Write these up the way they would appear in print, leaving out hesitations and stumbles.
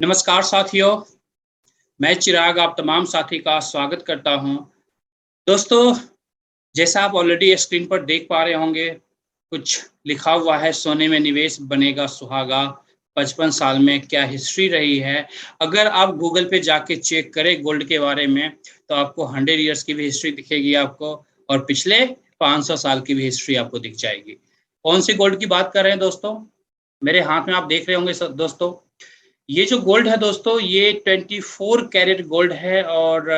नमस्कार साथियों, मैं चिराग आप तमाम साथी का स्वागत करता हूं। दोस्तों, जैसा आप ऑलरेडी स्क्रीन पर देख पा रहे होंगे, कुछ लिखा हुआ है, सोने में निवेश बनेगा सुहागा, 55 साल में क्या हिस्ट्री रही है। अगर आप गूगल पे जाके चेक करें गोल्ड के बारे में, तो आपको 100 ईयर्स की भी हिस्ट्री दिखेगी आपको, और पिछले 500 साल की भी हिस्ट्री आपको दिख जाएगी। कौन सी गोल्ड की बात कर रहे हैं दोस्तों? मेरे हाथ में आप देख रहे होंगे दोस्तों, ये जो गोल्ड है दोस्तों, ये 24 कैरेट गोल्ड है और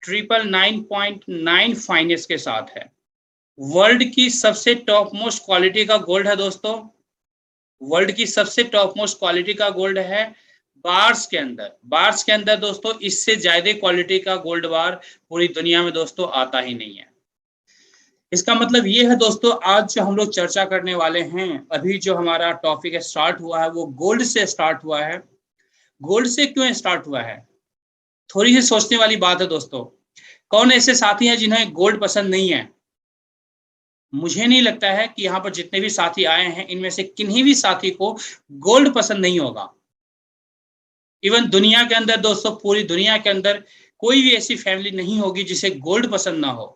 999.9 फाइनेंस के साथ है। वर्ल्ड की सबसे टॉप मोस्ट क्वालिटी का गोल्ड है दोस्तों। वर्ल्ड की सबसे टॉप मोस्ट क्वालिटी का गोल्ड है। बार्स के अंदर दोस्तों, इससे ज्यादा क्वालिटी का गोल्ड बार पूरी दुनिया में दोस्तों आता ही नहीं है। इसका मतलब ये है दोस्तों, आज जो हम लोग चर्चा करने वाले हैं, अभी जो हमारा टॉपिक स्टार्ट हुआ है वो गोल्ड से स्टार्ट हुआ है। गोल्ड से क्यों स्टार्ट हुआ है? थोड़ी सी सोचने वाली बात है दोस्तों। कौन ऐसे साथी हैं जिन्हें गोल्ड पसंद नहीं है? मुझे नहीं लगता है कि यहाँ पर जितने भी साथी आए हैं, इनमें से किन्हीं भी साथी को गोल्ड पसंद नहीं होगा। इवन दुनिया के अंदर दोस्तों, पूरी दुनिया के अंदर कोई भी ऐसी फैमिली नहीं होगी जिसे गोल्ड पसंद ना हो।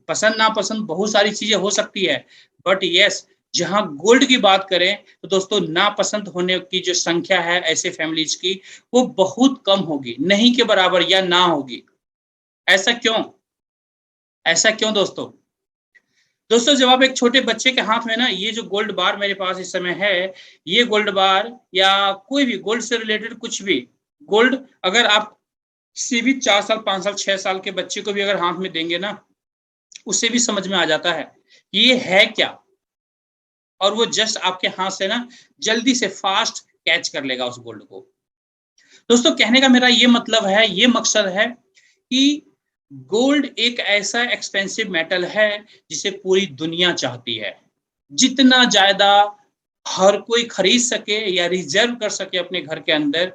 पसंद नापसंद बहुत सारी चीजें हो सकती है, बट यस, जहां गोल्ड की बात करें तो दोस्तों, नापसंद होने की जो संख्या है ऐसे फैमिलीज की, वो बहुत कम होगी, नहीं के बराबर या ना होगी। ऐसा क्यों? ऐसा क्यों दोस्तों? दोस्तों, जब आप एक छोटे बच्चे के हाथ में ना, ये जो गोल्ड बार मेरे पास इस समय है, ये गोल्ड बार या कोई भी गोल्ड से रिलेटेड कुछ भी गोल्ड, अगर आप किसी भी 4 साल 5 साल 6 साल के बच्चे को भी अगर हाथ में देंगे ना, उसे भी समझ में आ जाता है कि ये है क्या, और वो जस्ट आपके हाथ से ना जल्दी से फास्ट कैच कर लेगा उस गोल्ड को। दोस्तों, कहने का मेरा ये मतलब है, ये मकसद है कि गोल्ड एक ऐसा एक्सपेंसिव मेटल है जिसे पूरी दुनिया चाहती है। जितना ज्यादा हर कोई खरीद सके या रिजर्व कर सके अपने घर के अंदर,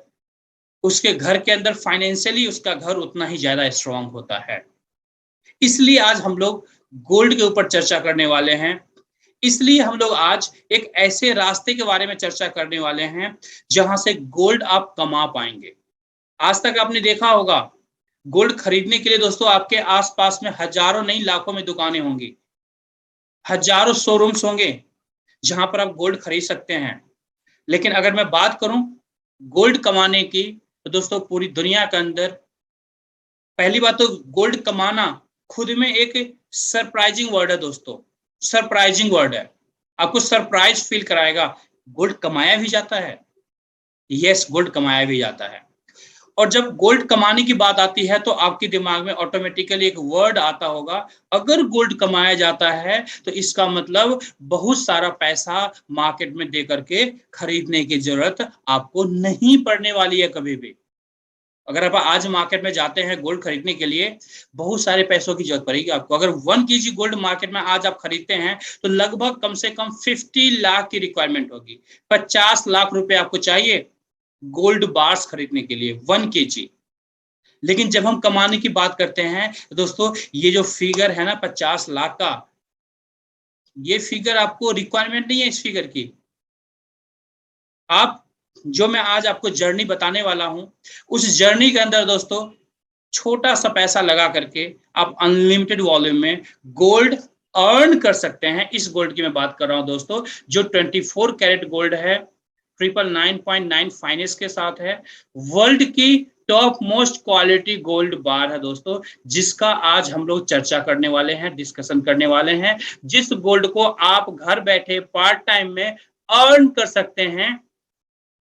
उसके घर के अंदर फाइनेंशियली उसका घर उतना ही ज्यादा स्ट्रांग होता है। इसलिए आज हम लोग गोल्ड के ऊपर चर्चा करने वाले हैं। इसलिए हम लोग आज एक ऐसे रास्ते के बारे में चर्चा करने वाले हैं जहां से गोल्ड आप कमा पाएंगे। आज तक आपने देखा होगा, गोल्ड खरीदने के लिए दोस्तों आपके आसपास में हजारों नहीं लाखों में दुकानें होंगी, हजारों शोरूम्स होंगे जहां पर आप गोल्ड खरीद सकते हैं। लेकिन अगर मैं बात करूं गोल्ड कमाने की, तो दोस्तों पूरी दुनिया के अंदर, पहली बात तो गोल्ड कमाना खुद में एक सरप्राइजिंग वर्ड है दोस्तों। सरप्राइजिंग वर्ड है, आपको सरप्राइज फील कराएगा। गोल्ड कमाया भी जाता है, यस, गोल्ड कमाया भी जाता है। और जब गोल्ड कमाने की बात आती है तो आपके दिमाग में ऑटोमेटिकली एक वर्ड आता होगा, अगर गोल्ड कमाया जाता है तो इसका मतलब बहुत सारा पैसा मार्केट में दे करके खरीदने की जरूरत आपको नहीं पड़ने वाली है कभी भी। अगर आप आज मार्केट में जाते हैं गोल्ड खरीदने के लिए, बहुत सारे पैसों की जरूरत पड़ेगी आपको। अगर 1 kg गोल्ड मार्केट में आज आप खरीदते हैं तो लगभग कम से कम 50 लाख की रिक्वायरमेंट होगी। 50 लाख रुपए आपको चाहिए गोल्ड बार्स खरीदने के लिए 1 kg। लेकिन जब हम कमाने की बात करते हैं तो दोस्तों, ये जो फिगर है ना 50 लाख का, ये फिगर आपको रिक्वायरमेंट नहीं है इस फिगर की। आप जो मैं आज आपको जर्नी बताने वाला हूं, उस जर्नी के अंदर दोस्तों छोटा सा पैसा लगा करके आप अनलिमिटेड वॉल्यूम में गोल्ड अर्न कर सकते हैं। इस गोल्ड की मैं बात कर रहा हूं दोस्तों, जो 24 कैरेट गोल्ड है, 999.9 फाइनेंस के साथ है। वर्ल्ड की टॉप मोस्ट क्वालिटी गोल्ड बार है दोस्तों, जिसका आज हम लोग चर्चा करने वाले हैं, डिस्कशन करने वाले हैं। जिस गोल्ड को आप घर बैठे पार्ट टाइम में अर्न कर सकते हैं,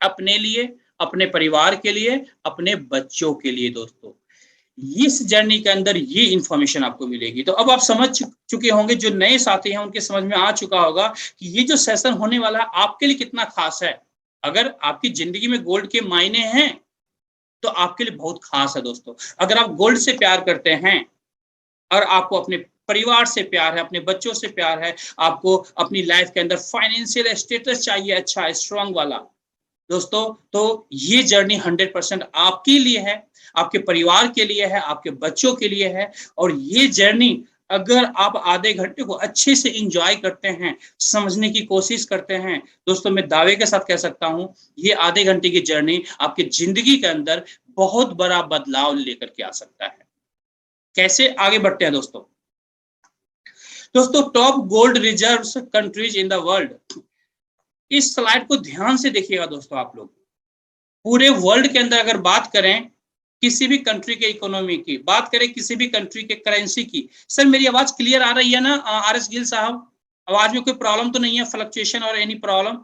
अपने लिए, अपने परिवार के लिए, अपने बच्चों के लिए। दोस्तों, इस जर्नी के अंदर ये इंफॉर्मेशन आपको मिलेगी। तो अब आप समझ चुके होंगे, जो नए साथी हैं उनके समझ में आ चुका होगा कि ये जो सेशन होने वाला है आपके लिए कितना खास है। अगर आपकी जिंदगी में गोल्ड के मायने हैं तो आपके लिए बहुत खास है दोस्तों। अगर आप गोल्ड से प्यार करते हैं और आपको अपने परिवार से प्यार है, अपने बच्चों से प्यार है, आपको अपनी लाइफ के अंदर फाइनेंशियल स्टेटस चाहिए अच्छा स्ट्रांग वाला दोस्तों, तो ये जर्नी 100% आपके लिए है, आपके परिवार के लिए है, आपके बच्चों के लिए है। और ये जर्नी अगर आप आधे घंटे को अच्छे से एंजॉय करते हैं, समझने की कोशिश करते हैं, दोस्तों मैं दावे के साथ कह सकता हूं, ये आधे घंटे की जर्नी आपकी जिंदगी के अंदर बहुत बड़ा बदलाव लेकर के आ सकता है। कैसे? आगे बढ़ते हैं दोस्तों। दोस्तों top gold reserves countries in the world. इस स्लाइड को ध्यान से देखिएगा दोस्तों आप लोग। पूरे वर्ल्ड के अंदर अगर बात करें किसी भी कंट्री के इकोनॉमी की, बात करें किसी भी कंट्री के करेंसी की। सर मेरी आवाज क्लियर आ रही है ना आर एस गिल साहब? आवाज में कोई प्रॉब्लम तो नहीं है, फ्लक्चुएशन और एनी प्रॉब्लम?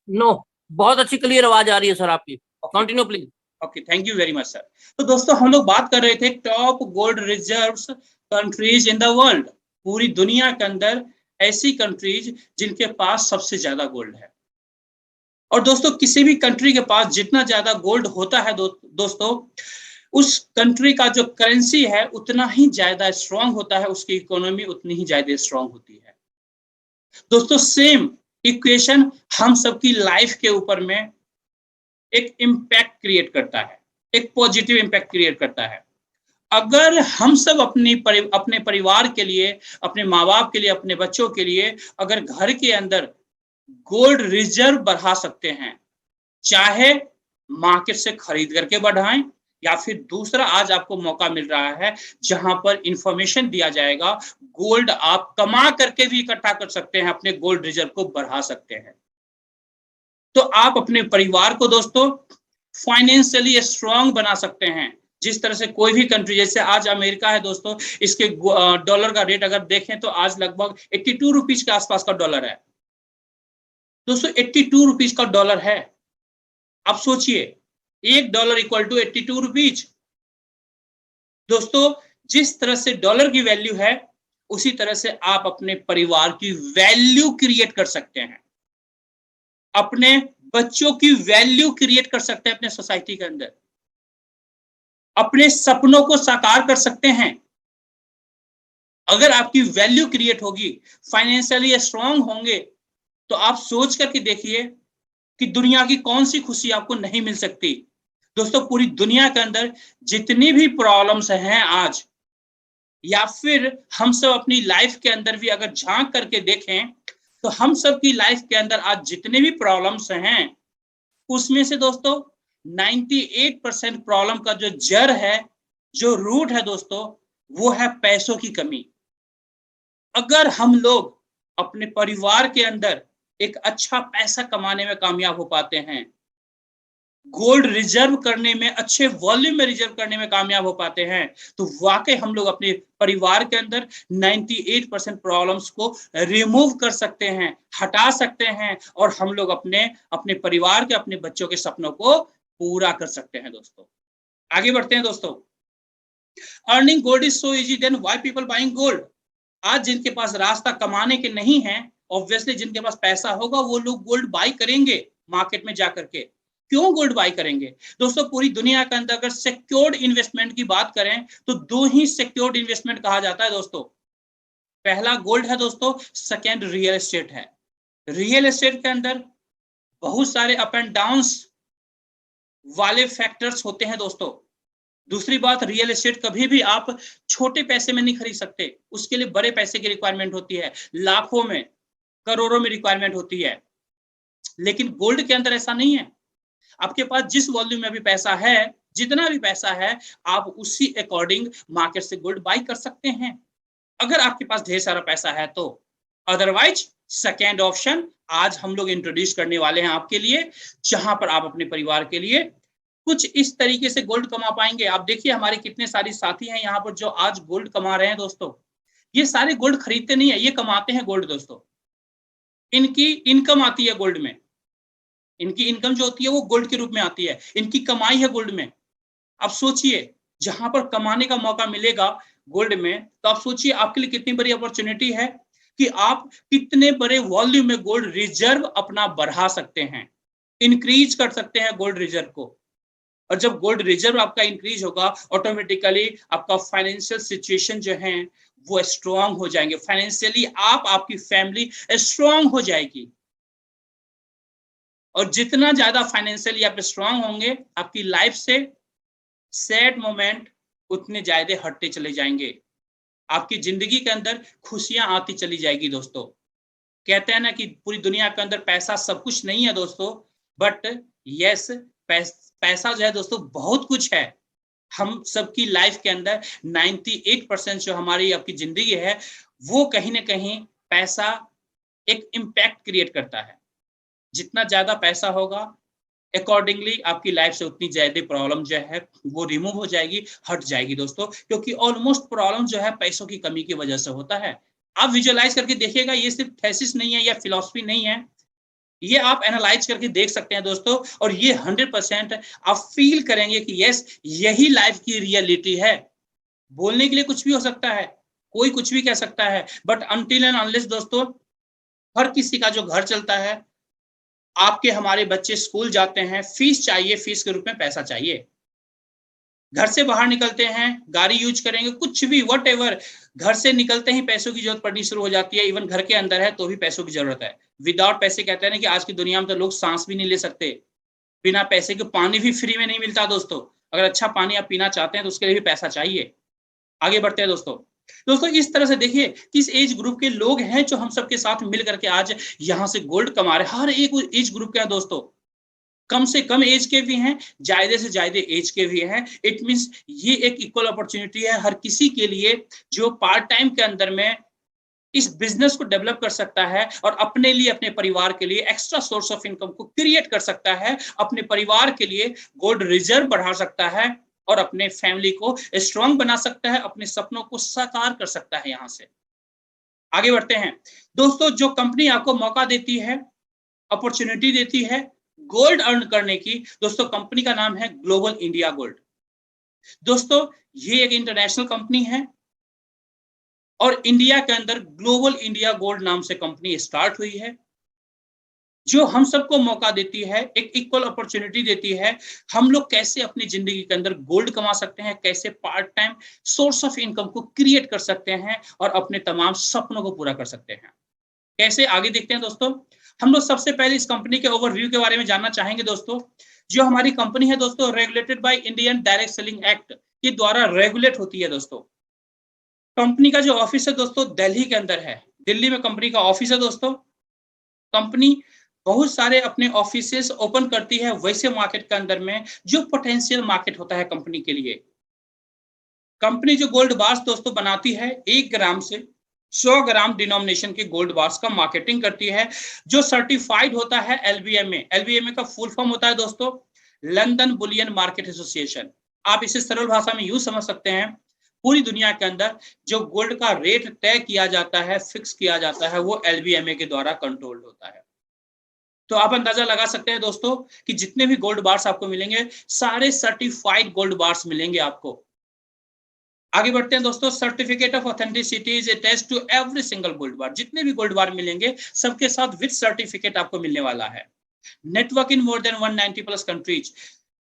नो, बहुत अच्छी क्लियर आवाज आ रही है सर आपकी। Continue please. Okay, thank you very much sir. तो दोस्तों हम लोग बात कर रहे थे top gold reserves countries in the world. पूरी दुनिया के अंदर ऐसी कंट्रीज जिनके पास सबसे ज्यादा गोल्ड है। और दोस्तों किसी भी कंट्री के पास जितना ज्यादा गोल्ड होता है दोस्तों, उस कंट्री का जो करेंसी है उतना ही ज्यादा स्ट्रांग होता है, उसकी इकोनॉमी उतनी ही ज्यादा स्ट्रांग होती है। दोस्तों सेम इक्वेशन हम सबकी लाइफ के ऊपर में एक इम्पैक्ट क्रिएट करता है, एक पॉजिटिव इम्पैक्ट क्रिएट करता है। अगर हम सब अपने परिवार के लिए, अपने माँ बाप के लिए, अपने बच्चों के लिए अगर घर के अंदर गोल्ड रिजर्व बढ़ा सकते हैं, चाहे मार्केट से खरीद करके बढ़ाएं या फिर दूसरा आज आपको मौका मिल रहा है जहां पर इंफॉर्मेशन दिया जाएगा, गोल्ड आप कमा करके भी इकट्ठा कर सकते हैं, अपने गोल्ड रिजर्व को बढ़ा सकते हैं। तो आप अपने परिवार को दोस्तों फाइनेंशियली स्ट्रांग बना सकते हैं। जिस तरह से कोई भी कंट्री, जैसे आज अमेरिका है दोस्तों, इसके डॉलर का रेट अगर देखें तो आज लगभग 82 रुपीज के आसपास का डॉलर है दोस्तों। 82 रुपीज का डॉलर है। आप सोचिए, $1 इक्वल टू 82 रुपीज। दोस्तों जिस तरह से डॉलर की वैल्यू है, उसी तरह से आप अपने परिवार की वैल्यू क्रिएट कर सकते हैं, अपने बच्चों की वैल्यू क्रिएट कर सकते हैं अपने सोसाइटी के अंदर, अपने सपनों को साकार कर सकते हैं। अगर आपकी वैल्यू क्रिएट होगी, फाइनेंशियली स्ट्रांग होंगे, तो आप सोच करके देखिए कि दुनिया की कौन सी खुशी आपको नहीं मिल सकती। दोस्तों पूरी दुनिया के अंदर जितनी भी प्रॉब्लम्स हैं आज, या फिर हम सब अपनी लाइफ के अंदर भी अगर झांक करके देखें, तो हम सब की लाइफ के अंदर आज जितने भी प्रॉब्लम्स हैं, उसमें से दोस्तों 98% प्रॉब्लम का जो जड़ है, जो रूट है दोस्तों, वो है पैसों की कमी। अगर हम लोग अपने परिवार के अंदर एक अच्छा पैसा कमाने में कामयाब हो पाते हैं, गोल्ड रिजर्व करने में, अच्छे वॉल्यूम में रिजर्व करने में कामयाब हो पाते हैं, तो वाकई हम लोग अपने परिवार के अंदर 98% प्रॉब्लम्स को रिमूव कर सकते हैं, हटा सकते हैं, और हम लोग अपने अपने परिवार के, अपने बच्चों के सपनों को पूरा कर सकते हैं। दोस्तों आगे बढ़ते हैं दोस्तों। Earning gold is so easy, then why people buying gold. आज जिनके पास रास्ता कमाने के नहीं है, ऑब्वियसली जिनके पास पैसा होगा वो लोग गोल्ड बाई करेंगे मार्केट में जाकर के। क्यों गोल्ड बाई करेंगे? दोस्तों पूरी दुनिया के अंदर अगर सिक्योर्ड इन्वेस्टमेंट की बात करें तो दो ही सिक्योर्ड इन्वेस्टमेंट कहा जाता है दोस्तों। पहला गोल्ड है दोस्तों, सेकेंड रियल एस्टेट है। रियल एस्टेट के अंदर बहुत सारे अप एंड डाउन्स वाले फैक्टर्स होते हैं दोस्तों। दूसरी बात, रियल एस्टेट कभी भी आप छोटे पैसे में नहीं खरीद सकते, उसके लिए बड़े पैसे की रिक्वायरमेंट होती है, लाखों में, करोड़ों में रिक्वायरमेंट होती है। लेकिन गोल्ड के अंदर ऐसा नहीं है। आपके पास जिस वॉल्यूम में भी पैसा है, जितना भी पैसा है, आप उसी अकॉर्डिंग मार्केट से गोल्ड बाई कर सकते हैं, अगर आपके पास ढेर सारा पैसा है तो। अदरवाइज सेकेंड ऑप्शन आज हम लोग इंट्रोड्यूस करने वाले हैं आपके लिए, जहां पर आप अपने परिवार के लिए कुछ इस तरीके से गोल्ड कमा पाएंगे। आप देखिए हमारे कितने सारे साथी हैं यहाँ पर जो आज गोल्ड कमा रहे हैं दोस्तों। ये सारे गोल्ड खरीदते नहीं है, ये कमाते हैं गोल्ड दोस्तों। इनकी इनकम आती है गोल्ड में, इनकी इनकम जो होती है वो गोल्ड के रूप में आती है, इनकी कमाई है गोल्ड में। अब सोचिए, जहां पर कमाने का मौका मिलेगा गोल्ड में, तो आप सोचिए आपके लिए कितनी बड़ी अपॉर्चुनिटी है कि आप कितने बड़े वॉल्यूम में गोल्ड रिजर्व अपना बढ़ा सकते हैं, इंक्रीज कर सकते हैं गोल्ड रिजर्व को। और जब गोल्ड रिजर्व आपका इंक्रीज होगा, ऑटोमेटिकली आपका फाइनेंशियल सिचुएशन जो है वो स्ट्रांग हो जाएंगे, फाइनेंशियली आप, आपकी फैमिली स्ट्रांग हो जाएगी। और जितना ज्यादा फाइनेंशियली आप स्ट्रांग होंगे, आपकी लाइफ से सैड मोमेंट उतने ज्यादा हटते चले जाएंगे। आपकी जिंदगी के अंदर खुशियां आती चली जाएगी दोस्तों। कहते हैं ना कि पूरी दुनिया के अंदर पैसा सब कुछ नहीं है दोस्तों, बट यस, पैसा जो है दोस्तों बहुत कुछ है। हम सबकी लाइफ के अंदर 98% जो हमारी आपकी जिंदगी है, वो कहीं ना कहीं पैसा एक इम्पैक्ट क्रिएट करता है। जितना ज्यादा पैसा होगा, अकॉर्डिंगली आपकी लाइफ से उतनी ज्यादा प्रॉब्लम जो है वो रिमूव हो जाएगी, हट जाएगी दोस्तों। क्योंकि ऑलमोस्ट प्रॉब्लम जो है पैसों की कमी की वजह से होता है। आप विजुअलाइज करके देखिएगा, ये सिर्फ थेसिस नहीं है या फिलॉसफी नहीं है, ये आप एनालाइज करके देख सकते हैं दोस्तों। और ये 100% आप फील करेंगे कि यस, यही लाइफ की रियलिटी है। बोलने के लिए कुछ भी हो सकता है, कोई कुछ भी कह सकता है, बट अनटिल एंड अनलेस दोस्तों, हर किसी का जो घर चलता है, आपके हमारे बच्चे स्कूल जाते हैं, फीस चाहिए, फीस के रूप में पैसा चाहिए। घर से बाहर निकलते हैं, गाड़ी यूज करेंगे, कुछ भी व्हाटएवर, घर से निकलते ही पैसों की जरूरत पड़नी शुरू हो जाती है। इवन घर के अंदर है तो भी पैसों की जरूरत है। विदाउट पैसे, कहते हैं ना कि आज की दुनिया में तो लोग सांस भी नहीं ले सकते बिना पैसे के। पानी भी फ्री में नहीं मिलता दोस्तों। अगर अच्छा पानी आप पीना चाहते हैं तो उसके लिए भी पैसा चाहिए। आगे बढ़ते हैं दोस्तों। दोस्तों इस तरह से देखिए किस एज ग्रुप के लोग हैं जो हम सबके साथ मिल करके आज यहाँ से गोल्ड कमा रहे हैं। हर एक एज ग्रुप के हैं दोस्तों, कम से कम एज के भी हैं, ज्यादा से ज्यादा एज के भी हैं। इट मींस ये एक इक्वल अपॉर्चुनिटी है हर किसी के लिए, जो पार्ट टाइम के अंदर में इस बिजनेस को डेवलप कर सकता है और अपने लिए, अपने परिवार के लिए एक्स्ट्रा सोर्स ऑफ इनकम को क्रिएट कर सकता है, अपने परिवार के लिए गोल्ड रिजर्व बढ़ा सकता है और अपने फैमिली को स्ट्रांग बना सकता है, अपने सपनों को साकार कर सकता है। यहां से आगे बढ़ते हैं दोस्तों। जो कंपनी आपको मौका देती है, अपॉर्चुनिटी देती है गोल्ड अर्न करने की, दोस्तों कंपनी का नाम है ग्लोबल इंडिया गोल्ड। दोस्तों ये एक इंटरनेशनल कंपनी है और इंडिया के अंदर ग्लोबल इंडिया गोल्ड नाम से कंपनी स्टार्ट हुई है, जो हम सबको मौका देती है, एक इक्वल अपॉर्चुनिटी देती है। हम लोग कैसे अपनी जिंदगी के अंदर गोल्ड कमा सकते हैं, कैसे part time source of income को क्रिएट कर सकते हैं और अपने तमाम सपनों को पूरा कर सकते हैं। कैसे, आगे देखते हैं दोस्तों। हम लोग सबसे पहले इस कंपनी के ओवरव्यू के बारे में जानना चाहेंगे दोस्तों। जो हमारी कंपनी है दोस्तों, regulated by Indian direct selling act के द्वारा रेगुलेट होती है दोस्तों। कंपनी का जो ऑफिस है दोस्तों, दिल्ली के अंदर है। दिल्ली में कंपनी का ऑफिस है दोस्तों। कंपनी बहुत सारे अपने ऑफिसेस ओपन करती है वैसे मार्केट के अंदर में जो पोटेंशियल मार्केट होता है कंपनी के लिए। कंपनी जो गोल्ड बार्स दोस्तों बनाती है, 1 ग्राम से 100 ग्राम डिनोमिनेशन के गोल्ड बार्स का मार्केटिंग करती है, जो सर्टिफाइड होता है एलबीएमए। एलबीएमए का फुल फॉर्म होता है दोस्तों लंदन बुलियन मार्केट एसोसिएशन। आप इसे सरल भाषा में यूज समझ सकते हैं, पूरी दुनिया के अंदर जो गोल्ड का रेट तय किया जाता है, फिक्स किया जाता है, वो एलबीएमए के द्वारा कंट्रोल्ड होता है। तो आप अंदाजा लगा सकते हैं दोस्तों कि जितने भी गोल्ड बार्स आपको मिलेंगे, सारे सर्टिफाइड गोल्ड बार्स मिलेंगे आपको। आगे बढ़ते हैं दोस्तों। Certificate of authenticity is attached to every single gold bar. जितने भी गोल्ड बार मिलेंगे सबके साथ विद सर्टिफिकेट आपको मिलने वाला है। नेटवर्क इन मोर देन 190 प्लस कंट्रीज।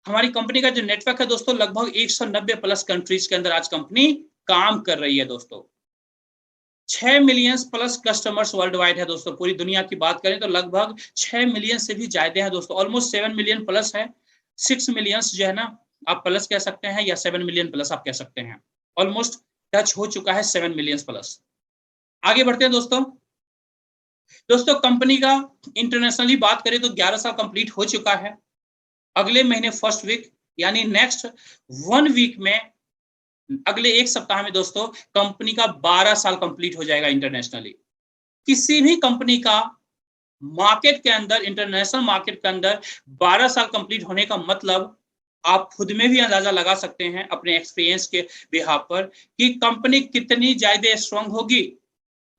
हमारी कंपनी का जो नेटवर्क है दोस्तों, लगभग 190 प्लस कंट्रीज के अंदर आज कंपनी काम कर रही है दोस्तों। 6 million plus customers world wide है दोस्तों। पूरी दुनिया की बात करें तो लगभग 6 मिलियन से भी ज्यादा है दोस्तों। ऑलमोस्ट 7 मिलियन प्लस है। 6 मिलियन जो है ना, आप प्लस कह सकते हैं या 7 मिलियन प्लस आप कह सकते हैं। ऑलमोस्ट टच हो चुका है 7 मिलियन प्लस। आगे बढ़ते हैं दोस्तों। दोस्तों कंपनी का इंटरनेशनली बात करें तो 11 साल कंप्लीट हो चुका है। अगले महीने फर्स्ट वीक यानी नेक्स्ट 1 वीक में, अगले 1 सप्ताह में दोस्तों कंपनी का 12 साल कंप्लीट हो जाएगा इंटरनेशनली। किसी भी कंपनी का मार्केट के अंदर, इंटरनेशनल मार्केट के अंदर 12 साल कंप्लीट होने का मतलब आप खुद में भी अंदाजा लगा सकते हैं अपने एक्सपीरियंस के बिहाफ पर कि कंपनी कितनी ज्यादा स्ट्रांग होगी,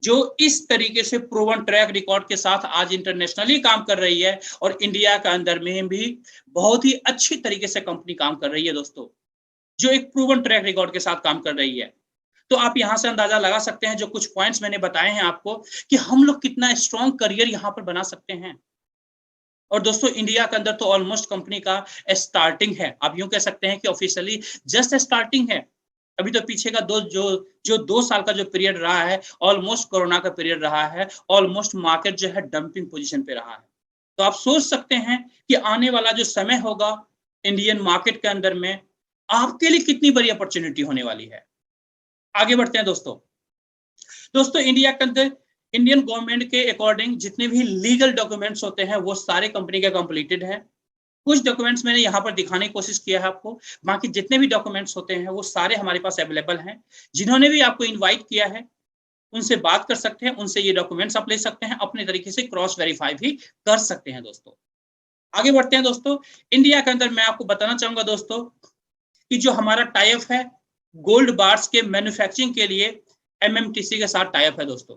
जो इस तरीके से प्रूवन ट्रैक रिकॉर्ड के साथ आज इंटरनेशनली काम कर रही है और इंडिया के अंदर में भी बहुत ही अच्छी तरीके से कंपनी काम कर रही है दोस्तों, जो एक प्रूवन ट्रैक रिकॉर्ड के साथ काम कर रही है। तो आप यहां से अंदाजा लगा सकते हैं, जो कुछ पॉइंट्स मैंने बताए हैं आपको, कि हम लोग कितना स्ट्रांग करियर यहां पर बना सकते हैं। और दोस्तों इंडिया के अंदर तो ऑलमोस्ट कंपनी का स्टार्टिंग है। आप यूं कह सकते हैं कि ऑफिशियली जस्ट स्टार्टिंग है। अभी तो पीछे का 2 साल का जो पीरियड रहा है, ऑलमोस्ट कोरोना का पीरियड रहा है, ऑलमोस्ट मार्केट जो है डंपिंग पोजीशन पे रहा है। तो आप सोच सकते हैं कि आने वाला जो समय होगा इंडियन मार्केट के अंदर में, आपके लिए कितनी बड़ी अपॉर्चुनिटी होने वाली है। आगे बढ़ते हैं दोस्तों। दोस्तों इंडिया के अंदर इंडियन गवर्नमेंट के अकॉर्डिंग जितने भी लीगल डॉक्यूमेंट्स होते हैं वो सारे कंपनी के कंप्लीटेड है। कुछ डॉक्यूमेंट्स मैंने यहाँ पर दिखाने की कोशिश किया है आपको, बाकी जितने भी डॉक्यूमेंट्स होते हैं वो सारे हमारे पास अवेलेबल हैं। जिन्होंने भी आपको इनवाइट किया है उनसे बात कर सकते हैं, उनसे ये डॉक्यूमेंट्स आप ले सकते हैं, अपने तरीके से क्रॉस वेरीफाई भी कर सकते हैं दोस्तों। आगे बढ़ते हैं दोस्तों। इंडिया के अंदर मैं आपको बताना चाहूंगा दोस्तों कि जो हमारा टाई अप है गोल्ड बार्स के मैन्युफैक्चरिंग के लिए एमएमटीसी के साथ टाई अप है दोस्तों।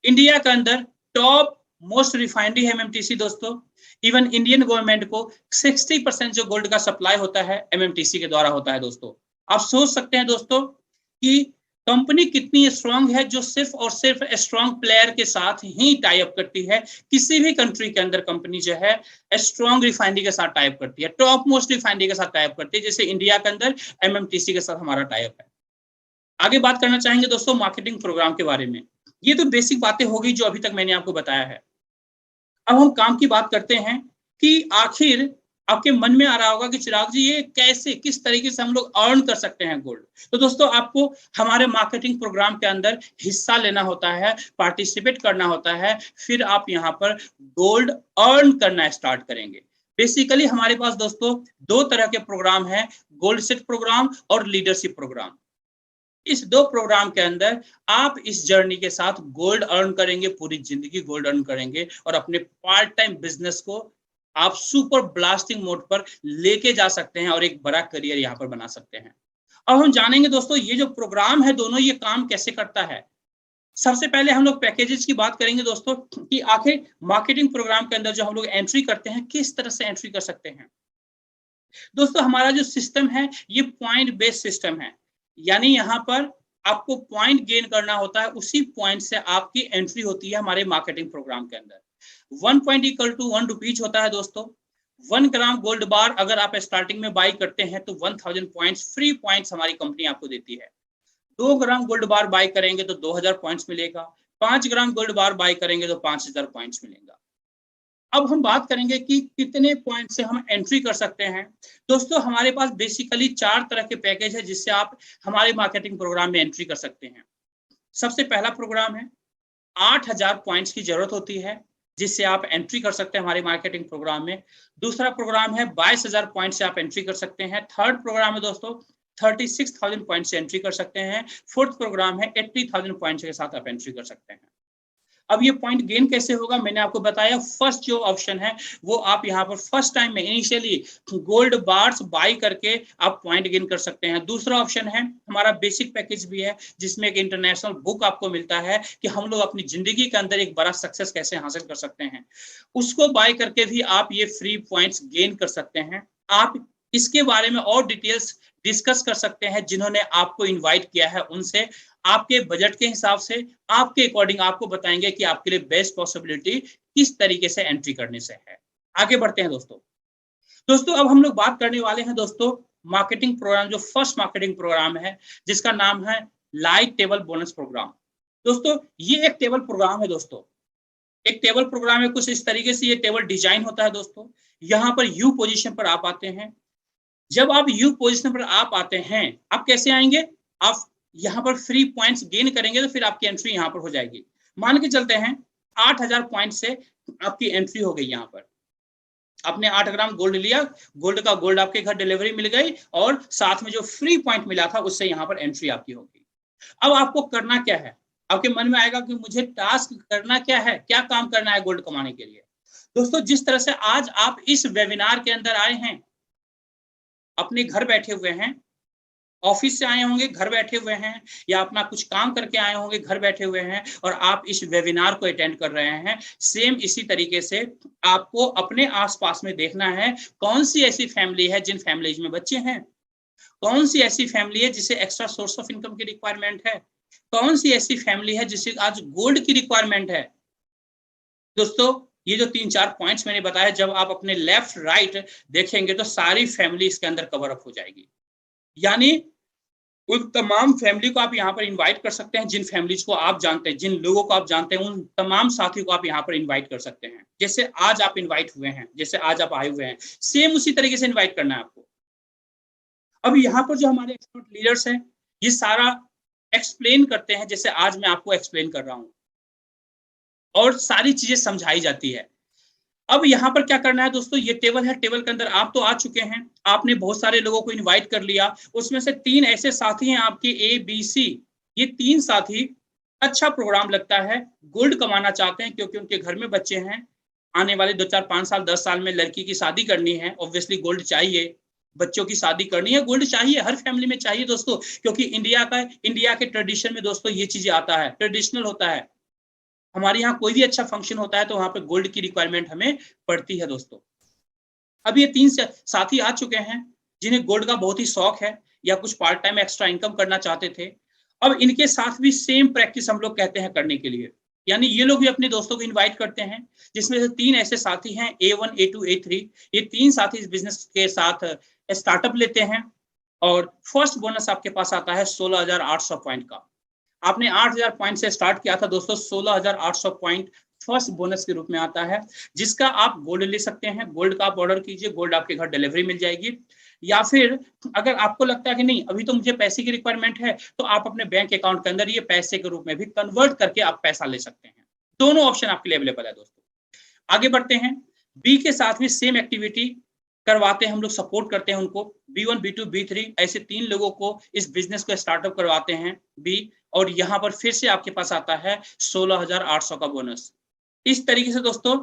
इंडिया के अंदर टॉप मोस्ट रिफाइनरी एमएमटीसी दोस्तों। इवन इंडियन गवर्नमेंट को 60% जो गोल्ड का सप्लाई होता है एमएमटीसी के द्वारा होता है दोस्तों। आप सोच सकते हैं दोस्तों कि कंपनी कितनी स्ट्रांग है जो सिर्फ और सिर्फ स्ट्रांग प्लेयर के साथ ही टाई अप करती है। किसी भी कंट्री के अंदर कंपनी जो है स्ट्रांग रिफाइनरी के साथ टाई अप करती है, टॉप मोस्ट रिफाइनरी के साथ टाई अप करती है, जैसे इंडिया के अंदर एमएमटीसी के साथ हमारा टाई अप है। आगे बात करना चाहेंगे दोस्तों मार्केटिंग प्रोग्राम के बारे में। ये तो बेसिक बातें होगी जो अभी तक मैंने आपको बताया है। अब हम काम की बात करते हैं कि आखिर आपके मन में आ रहा होगा कि चिराग जी ये कैसे किस तरीके से हम लोग अर्न कर सकते हैं गोल्ड। तो दोस्तों आपको हमारे मार्केटिंग प्रोग्राम के अंदर हिस्सा लेना होता है, पार्टिसिपेट करना होता है, फिर आप यहाँ पर गोल्ड अर्न करना स्टार्ट करेंगे। बेसिकली हमारे पास दोस्तों दो तरह के प्रोग्राम है, गोल्ड सेट प्रोग्राम और लीडरशिप प्रोग्राम। इस दो प्रोग्राम के अंदर आप इस जर्नी के साथ गोल्ड अर्न करेंगे, पूरी जिंदगी गोल्ड अर्न करेंगे और अपने पार्ट टाइम बिजनेस को आप सुपर ब्लास्टिंग मोड पर लेके जा सकते हैं और एक बड़ा करियर यहाँ पर बना सकते हैं। अब हम जानेंगे दोस्तों ये जो प्रोग्राम है दोनों ये काम कैसे करता है। सबसे पहले हम लोग पैकेजेस की बात करेंगे दोस्तों कि आखिर मार्केटिंग प्रोग्राम के अंदर जो हम लोग एंट्री करते हैं किस तरह से एंट्री कर सकते हैं। दोस्तों हमारा जो सिस्टम है ये पॉइंट बेस्ड सिस्टम है, यानी यहाँ पर आपको पॉइंट गेन करना होता है, उसी पॉइंट से आपकी एंट्री होती है हमारे मार्केटिंग प्रोग्राम के अंदर। 1 पॉइंट इक्वल टू 1 रुपीज होता है दोस्तों। 1 ग्राम गोल्ड बार अगर आप स्टार्टिंग में बाई करते हैं तो 1000 पॉइंट्स फ्री पॉइंट्स हमारी कंपनी आपको देती है। 2 ग्राम गोल्ड बार बाई करेंगे तो 2000 पॉइंट्स मिलेगा। 5 ग्राम गोल्ड बार बाई करेंगे तो 5000 पॉइंट्स मिलेगा। अब हम बात करेंगे कि कितने पॉइंट से हम एंट्री कर सकते हैं। दोस्तों हमारे पास बेसिकली 4 तरह के पैकेज है जिससे आप हमारे मार्केटिंग प्रोग्राम में एंट्री कर सकते हैं। सबसे पहला प्रोग्राम है 8000 पॉइंट्स की जरूरत होती है जिससे आप एंट्री कर सकते हैं हमारे मार्केटिंग प्रोग्राम में। दूसरा प्रोग्राम है 22000 पॉइंट से आप एंट्री कर सकते हैं। थर्ड प्रोग्राम है दोस्तों 36000 पॉइंट से एंट्री कर सकते हैं। फोर्थ प्रोग्राम है 80000 पॉइंट के साथ आप एंट्री कर सकते हैं। अब ये पॉइंट गेन कैसे होगा मैंने आपको बताया। फर्स्ट जो ऑप्शन है वो आप यहाँ पर फर्स्ट टाइम में इनिशियली गोल्ड बार्स बाई करके आप पॉइंट गेन कर सकते हैं। दूसरा ऑप्शन है हमारा बेसिक पैकेज भी है जिसमें एक इंटरनेशनल बुक आपको मिलता है कि हम लोग अपनी जिंदगी के अंदर एक बड़ा सक्सेस कैसे हासिल कर सकते हैं, उसको बाय करके भी आप ये फ्री पॉइंट्स गेन कर सकते हैं। आप इसके बारे में और डिटेल्स डिस्कस कर सकते हैं जिन्होंने आपको इनवाइट किया है उनसे। आपके बजट के हिसाब से आपके अकॉर्डिंग आपको बताएंगे कि आपके लिए बेस्ट पॉसिबिलिटी किस तरीके से एंट्री करने से है। आगे बढ़ते हैं दोस्तों अब हम लोग बात करने वाले हैं दोस्तों मार्केटिंग प्रोग्राम, जो फर्स्ट मार्केटिंग प्रोग्राम है जिसका नाम है लाइट टेबल बोनस प्रोग्राम। दोस्तों ये एक टेबल प्रोग्राम है दोस्तों, एक टेबल प्रोग्राम है। कुछ इस तरीके से ये टेबल डिजाइन होता है दोस्तों। यहाँ पर यू पोजीशन पर आप आते हैं। जब आप यू पोजीशन पर आप आते हैं आप कैसे आएंगे, आप यहाँ पर फ्री पॉइंट्स गेन करेंगे तो फिर आपकी एंट्री यहाँ पर हो जाएगी। मान के चलते हैं 8000 पॉइंट से आपकी एंट्री हो गई। यहाँ पर आपने 8 ग्राम गोल्ड लिया, गोल्ड का गोल्ड आपके घर डिलीवरी मिल गई और साथ में जो फ्री पॉइंट मिला था उससे यहाँ पर एंट्री आपकी होगी। अब आपको करना क्या है, आपके मन में आएगा कि मुझे टास्क करना क्या है, क्या काम करना है गोल्ड कमाने के लिए। दोस्तों जिस तरह से आज आप इस वेबिनार के अंदर आए हैं, अपने घर बैठे हुए हैं, ऑफिस से आए होंगे घर बैठे हुए हैं, या अपना कुछ काम करके आए होंगे घर बैठे हुए हैं और आप इस वेबिनार को अटेंड कर रहे हैं। सेम इसी तरीके से आपको अपने आसपास में देखना है कौन सी ऐसी फैमिली है जिन फैमिलीज में बच्चे हैं, कौन सी ऐसी फैमिली है जिसे एक्स्ट्रा सोर्स ऑफ इनकम की रिक्वायरमेंट है, कौन सी ऐसी फैमिली है जिसे आज गोल्ड की रिक्वायरमेंट है। दोस्तों ये जो 3-4 पॉइंट्स मैंने बताया, जब आप अपने लेफ्ट राइट देखेंगे तो सारी फैमिली इसके अंदर कवर अप हो जाएगी। यानी उन तमाम फैमिली को आप यहाँ पर इनवाइट कर सकते हैं, जिन फैमिलीज को आप जानते हैं, जिन लोगों को आप जानते हैं, उन तमाम साथियों को आप यहाँ पर इनवाइट कर सकते हैं। जैसे आज आप इनवाइट हुए हैं, जैसे आज आप आए हुए हैं, सेम उसी तरीके से इनवाइट करना है आपको। अब यहाँ पर जो हमारे एक्सपर्ट लीडर्स हैं, ये सारा एक्सप्लेन करते हैं, जैसे आज मैं आपको एक्सप्लेन कर रहा हूं, और सारी चीजें समझाई जाती है। अब यहाँ पर क्या करना है दोस्तों, ये टेबल है, टेबल के अंदर आप तो आ चुके हैं, आपने बहुत सारे लोगों को इनवाइट कर लिया, उसमें से 3 ऐसे साथी हैं आपके ए बी सी, ये 3 साथी अच्छा प्रोग्राम लगता है, गोल्ड कमाना चाहते हैं क्योंकि उनके घर में बच्चे हैं, आने वाले 2 4 5 साल 10 साल में लड़की की शादी करनी है, ऑब्वियसली गोल्ड चाहिए, बच्चों की शादी करनी है, गोल्ड चाहिए, हर फैमिली में चाहिए दोस्तों, क्योंकि इंडिया के ट्रेडिशन में दोस्तों ये चीजें आता है, ट्रेडिशनल होता है। हमारे यहाँ कोई भी अच्छा फंक्शन होता है तो वहां पे गोल्ड की रिक्वायरमेंट हमें पड़ती है दोस्तों। अब ये 3 साथी आ चुके हैं जिन्हें गोल्ड का बहुत ही शौक है या कुछ पार्ट टाइम एक्स्ट्रा इनकम करना चाहते थे। अब इनके साथ भी सेम प्रैक्टिस हम लोग कहते हैं करने के लिए, यानी ये लोग भी अपने दोस्तों को इनवाइट करते हैं, जिसमें से 3 ऐसे साथी हैं A1 A2 A3, ये 3 साथी इस बिजनेस के साथ स्टार्टअप लेते हैं और फर्स्ट बोनस आपके पास आता है 16,800 पॉइंट का। आपने 8,000 पॉइंट से स्टार्ट किया था दोस्तों, 16,800 पॉइंट फर्स्ट बोनस के रूप में आता है, जिसका आप गोल्ड ले सकते हैं, गोल्ड का आप ऑर्डर कीजिए, गोल्ड आपके घर डिलीवरी मिल जाएगी, या फिर अगर आपको लगता है कि नहीं अभी तो मुझे पैसे की रिक्वायरमेंट है, तो आप अपने बैंक अकाउंट के अंदर ये पैसे के रूप में भी कन्वर्ट करके आप पैसा ले सकते हैं। दोनों ऑप्शन आपके लिए अवेलेबल है दोस्तों। आगे बढ़ते हैं, बी के साथ भी सेम एक्टिविटी करवाते हैं हम लोग, सपोर्ट करते हैं उनको, B1 B2 B3 ऐसे 3 लोगों को इस बिजनेस को स्टार्टअप करवाते हैं बी, और यहाँ पर फिर से आपके पास आता है 16,800 का बोनस। इस तरीके से दोस्तों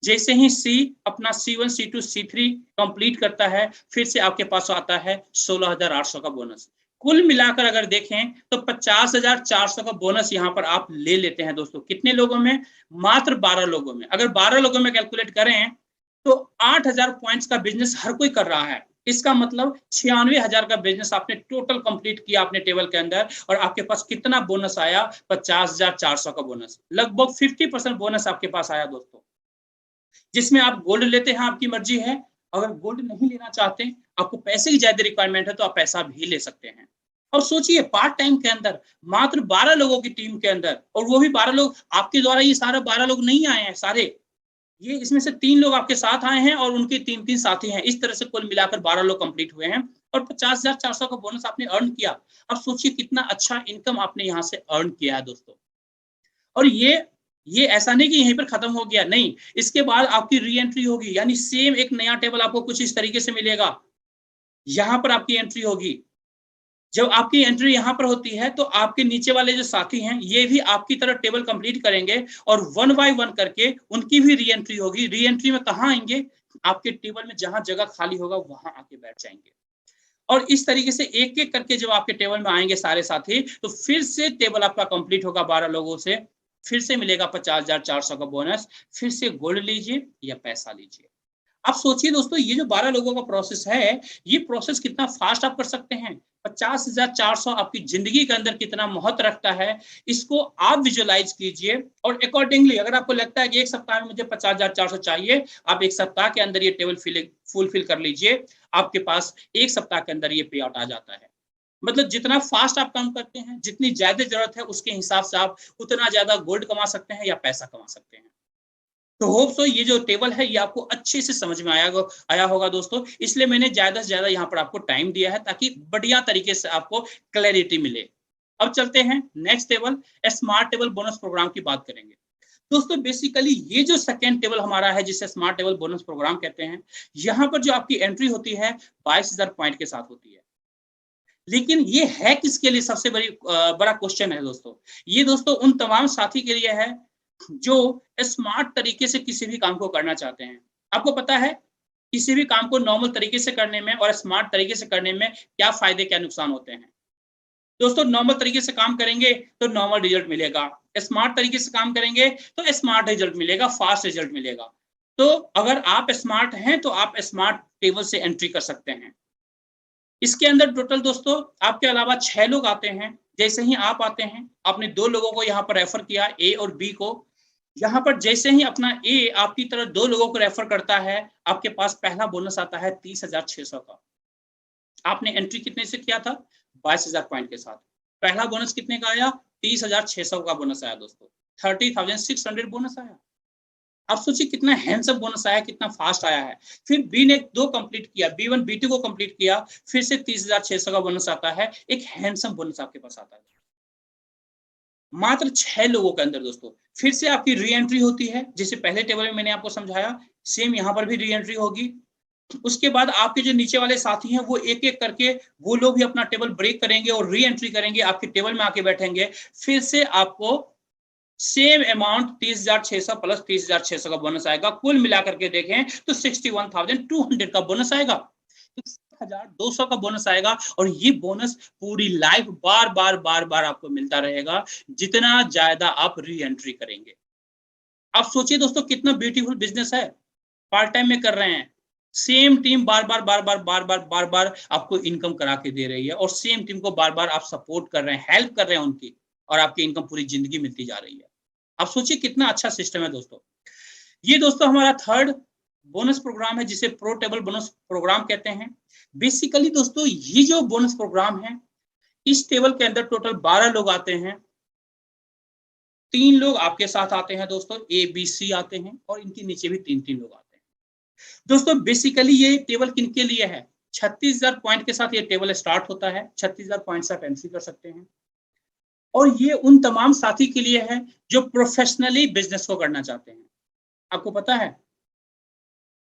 जैसे ही सी अपना C1 C2 C3 कंप्लीट करता है, फिर से आपके पास आता है 16,800 का बोनस। कुल मिलाकर अगर देखें तो 50,400 का बोनस यहाँ पर आप ले लेते हैं दोस्तों। कितने लोगों में? मात्र 12 लोगों में। अगर 12 लोगों में कैलकुलेट करें तो 8,000 पॉइंट्स का बिजनेस हर कोई कर रहा है, इसका मतलब 96,000 का बिजनेस आपने टोटल कंप्लीट किया अपने टेबल के अंदर, और आपके पास कितना बोनस आया? 50,400 का बोनस, लगभग 50% बोनस आपके पास आया दोस्तों, जिसमें आप गोल्ड लेते हैं, आपकी मर्जी है, अगर गोल्ड नहीं लेना चाहते, आपको पैसे की ज्यादा रिक्वायरमेंट है, तो आप पैसा भी ले सकते हैं। और सोचिए पार्ट टाइम के अंदर मात्र 12 लोगों की टीम के अंदर, और वो भी 12 लोग आपके द्वारा, ये सारे 12 लोग नहीं आए हैं सारे, ये इसमें से 3 लोग आपके साथ आए हैं और उनके 3-3 साथी हैं, इस तरह से कुल मिलाकर 12 लोग कंप्लीट हुए हैं और 50,400 का बोनस आपने अर्न किया। अब सोचिए कितना अच्छा इनकम आपने यहाँ से अर्न किया है दोस्तों। और ये ऐसा नहीं कि यहीं पर खत्म हो गया, नहीं, इसके बाद आपकी री एंट्री होगी, यानी सेम एक नया टेबल आपको कुछ इस तरीके से मिलेगा, यहाँ पर आपकी एंट्री होगी। जब आपकी एंट्री यहाँ पर होती है तो आपके नीचे वाले जो साथी हैं ये भी आपकी तरह टेबल कंप्लीट करेंगे और 1 बाय 1 करके उनकी भी री एंट्री होगी। री एंट्री में कहाँ आएंगे? आपके टेबल में जहां जगह खाली होगा वहां आके बैठ जाएंगे, और इस तरीके से एक एक करके जब आपके टेबल में आएंगे सारे साथी, तो फिर से टेबल आपका कंप्लीट होगा 12 लोगों से, फिर से मिलेगा 50,400 का बोनस, फिर से गोल्ड लीजिए या पैसा लीजिए। आप सोचिए दोस्तों, ये जो 12 लोगों का प्रोसेस है, ये प्रोसेस कितना फास्ट आप कर सकते हैं। 50,400 आपकी जिंदगी के अंदर कितना महत्व रखता है, इसको आप विजुअलाइज कीजिए, और अकॉर्डिंगली अगर आपको लगता है कि एक सप्ताह में मुझे 50,400 चाहिए, आप एक सप्ताह के अंदर ये टेबल फुलफिल कर लीजिए, आपके पास एक सप्ताह के अंदर ये पे आउट आ जाता है। मतलब जितना फास्ट आप काम करते हैं, जितनी ज्यादा जरूरत है, उसके हिसाब से आप उतना ज्यादा गोल्ड कमा सकते हैं या पैसा कमा सकते हैं। तो होप सो ये जो टेबल है ये आपको अच्छे से समझ में आया होगा दोस्तों, इसलिए मैंने ज्यादा से ज्यादा यहाँ पर आपको टाइम दिया है ताकि बढ़िया तरीके से आपको क्लैरिटी मिले। अब चलते हैं next table, smart table bonus programme की बात करेंगे दोस्तों। बेसिकली ये जो सेकेंड टेबल हमारा है जिसे स्मार्ट टेबल बोनस प्रोग्राम कहते हैं, यहाँ पर जो आपकी एंट्री होती है 22,000 पॉइंट के साथ होती है। लेकिन ये है किसके लिए? सबसे बड़ा क्वेश्चन है दोस्तों। ये दोस्तों उन तमाम साथी के लिए है जो स्मार्ट तरीके से किसी भी काम को करना चाहते हैं। आपको पता है किसी भी काम को नॉर्मल तरीके से करने में और स्मार्ट तरीके से करने में क्या फायदे क्या नुकसान होते हैं दोस्तों। नॉर्मल तरीके से काम करेंगे तो नॉर्मल रिजल्ट मिलेगा, स्मार्ट तरीके से काम करेंगे तो स्मार्ट रिजल्ट मिलेगा, फास्ट रिजल्ट मिलेगा। तो अगर आप स्मार्ट हैं तो आप स्मार्ट टेबल से एंट्री कर सकते हैं। इसके अंदर टोटल दोस्तों आपके अलावा 6 लोग आते हैं। जैसे ही आप आते हैं, आपने 2 लोगों को यहाँ पर रेफर किया, ए और बी को। यहाँ पर जैसे ही अपना ए आपकी तरह 2 लोगों को रेफर करता है, आपके पास पहला बोनस आता है 30,600 का। आपने एंट्री कितने से किया था? 22,000 पॉइंट के साथ। पहला बोनस कितने का आया? 30,600 का बोनस आया दोस्तों, 30,600 बोनस आया। आप सोचिए कितना हैंडसम बोनस आया, कितना फास्ट आया है। फिर बी ने 2 कंप्लीट किया, B1 B2 को कंप्लीट किया, फिर से 30,600 का बोनस आता है, एक हैंडसम बोनस आपके पास आता है। मात्र 6 लोगों के अंदर दोस्तों। फिर से आपकी री एंट्री होती है, जैसे पहले टेबल में मैंने आपको समझाया, सेम यहाँ पर भी री एंट्री होगी। उसके बाद आपके जो नीचे वाले साथी हैं वो एक-एक करके वो लोग भी अपना टेबल ब्रेक करेंगे और री एंट्री करेंगे, आपके टेबल में आके बैठेंगे। फिर से आपको सेम अमाउंट 30,600 प्लस 30,600 का बोनस आएगा। कुल मिलाकर के देखें तो 61,200 का बोनस आएगा। 61,200 का बोनस आएगा और ये बोनस पूरी लाइफ बार-बार आपको मिलता रहेगा, जितना ज़्यादा आप री एंट्री करेंगे। आप सोचिए दोस्तों कितना ब्यूटीफुल बिज़नेस है, पार्ट टाइम में कर रहे हैं। सेम टीम बार-बार आपको इनकम करा के दे रही है और सेम टीम को बार-बार आप सपोर्ट कर रहे हैं, हेल्प कर रहे हैं उनकी और आपकी इनकम पूरी ज़िंदगी मिलती जा रही है। आप सोचिए कितना अच्छा सिस्टम है दोस्तों। ये दोस्तों हमारा थर्ड बोनस प्रोग्राम है जिसे प्रो टेबल बोनस प्रोग्राम कहते हैं। बेसिकली दोस्तों ये जो बोनस प्रोग्राम है, इस टेबल के अंदर टोटल 12 लोग आते हैं। 3 लोग आपके साथ आते हैं दोस्तों, ए, बी, सी आते हैं और इनके नीचे भी 3-3 लोग आते हैं। दोस्तों बेसिकली ये टेबल किनके लिए है? 36,000 पॉइंट के साथ ये टेबल स्टार्ट होता है। 36,000 पॉइंट से आप एंट्री कर सकते हैं और ये उन तमाम साथी के लिए है जो प्रोफेशनली बिजनेस को करना चाहते हैं। आपको पता है,